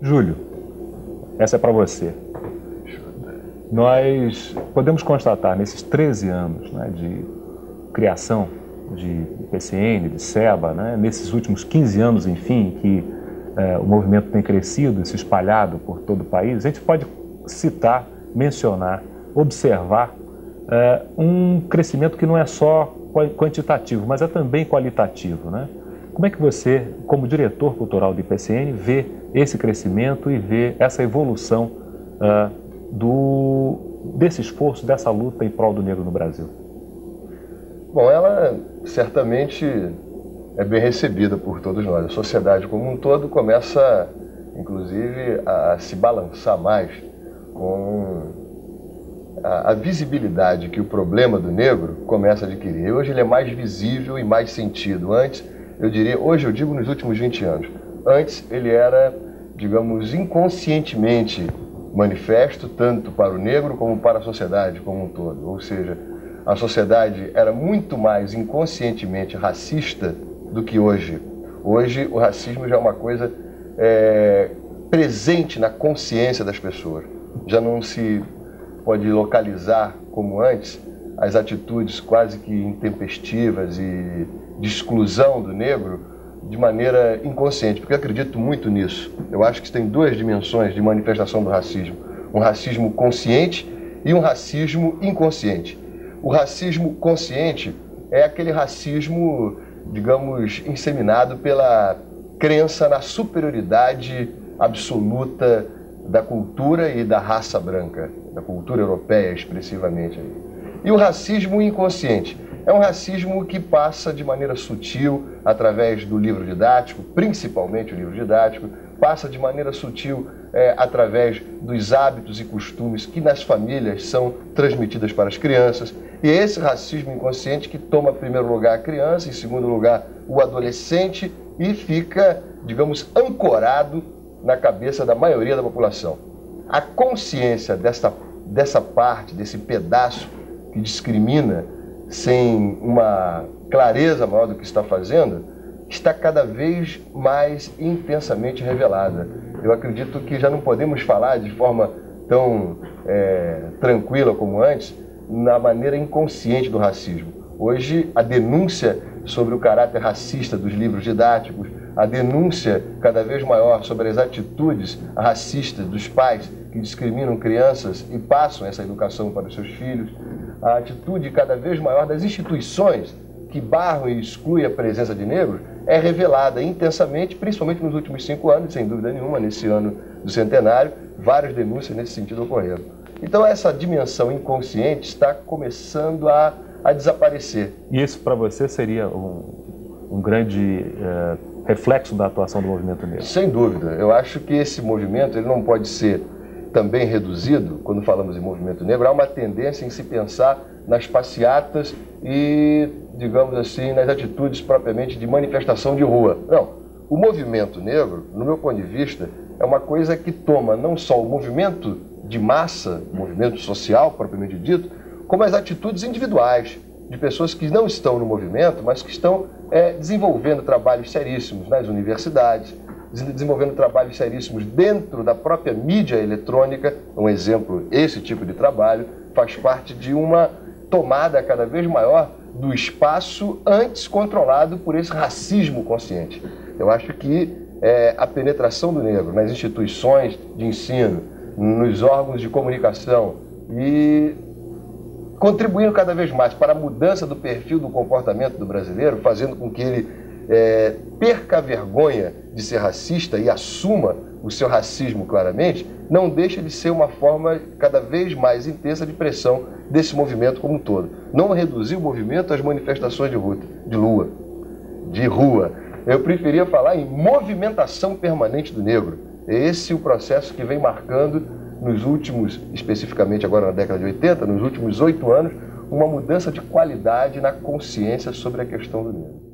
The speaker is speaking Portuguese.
Júlio, essa é para você. Nós podemos constatar nesses 13 anos, né, de criação de PCN, de SEBA, né, nesses últimos 15 anos, enfim, que o movimento tem crescido e se espalhado por todo o país, a gente pode citar, mencionar, observar um crescimento que não é só quantitativo, mas é também qualitativo, né? Como é que você, como diretor cultural do IPCN, vê esse crescimento e vê essa evolução desse esforço, dessa luta em prol do negro no Brasil? Bom, ela certamente é bem recebida por todos nós. A sociedade como um todo começa, inclusive, a se balançar mais com a visibilidade que o problema do negro começa a adquirir. Hoje ele é mais visível e mais sentido. Antes, hoje eu digo nos últimos 20 anos, antes ele era, digamos, inconscientemente manifesto, tanto para o negro como para a sociedade como um todo. Ou seja, a sociedade era muito mais inconscientemente racista do que hoje. Hoje o racismo já é uma coisa presente na consciência das pessoas. Já não se pode localizar, como antes, as atitudes quase que intempestivas e de exclusão do negro de maneira inconsciente, porque eu acredito muito nisso. Eu acho que tem duas dimensões de manifestação do racismo: um racismo consciente e um racismo inconsciente. O racismo consciente é aquele racismo, digamos, inseminado pela crença na superioridade absoluta da cultura e da raça branca, da cultura europeia expressivamente. E o racismo inconsciente é um racismo que passa de maneira sutil através do livro didático, principalmente o livro didático, passa de maneira sutil através dos hábitos e costumes que nas famílias são transmitidas para as crianças. E é esse racismo inconsciente que toma em primeiro lugar a criança, em segundo lugar o adolescente e fica, digamos, ancorado na cabeça da maioria da população. A consciência dessa parte, desse pedaço que discrimina sem uma clareza maior do que está fazendo, está cada vez mais intensamente revelada. Eu acredito que já não podemos falar de forma tão tranquila como antes, na maneira inconsciente do racismo. Hoje, a denúncia sobre o caráter racista dos livros didáticos, a denúncia cada vez maior sobre as atitudes racistas dos pais que discriminam crianças e passam essa educação para os seus filhos, a atitude cada vez maior das instituições que barram e excluem a presença de negros é revelada intensamente, principalmente nos últimos 5 anos, sem dúvida nenhuma, nesse ano do centenário, várias denúncias nesse sentido ocorreram. Então essa dimensão inconsciente está começando a desaparecer. E isso para você seria um grande reflexo da atuação do movimento negro? Sem dúvida. Eu acho que esse movimento ele não pode ser também reduzido, quando falamos em movimento negro, há uma tendência em se pensar nas passeatas e, digamos assim, nas atitudes propriamente de manifestação de rua. Não, o movimento negro, no meu ponto de vista, é uma coisa que toma não só o movimento de massa, o movimento social propriamente dito, como as atitudes individuais de pessoas que não estão no movimento, mas que estão desenvolvendo trabalhos seríssimos nas universidades, desenvolvendo trabalhos seríssimos dentro da própria mídia eletrônica. Um exemplo, esse tipo de trabalho faz parte de uma tomada cada vez maior do espaço antes controlado por esse racismo consciente. Eu acho que a penetração do negro nas instituições de ensino, nos órgãos de comunicação e contribuindo cada vez mais para a mudança do perfil do comportamento do brasileiro, fazendo com que ele perca a vergonha de ser racista e assuma o seu racismo claramente, não deixa de ser uma forma cada vez mais intensa de pressão desse movimento como um todo. Não reduzir o movimento às manifestações de rua. Eu preferia falar em movimentação permanente do negro. Esse é o processo que vem marcando nos últimos, especificamente agora na década de 80, nos últimos 8 anos, uma mudança de qualidade na consciência sobre a questão do negro.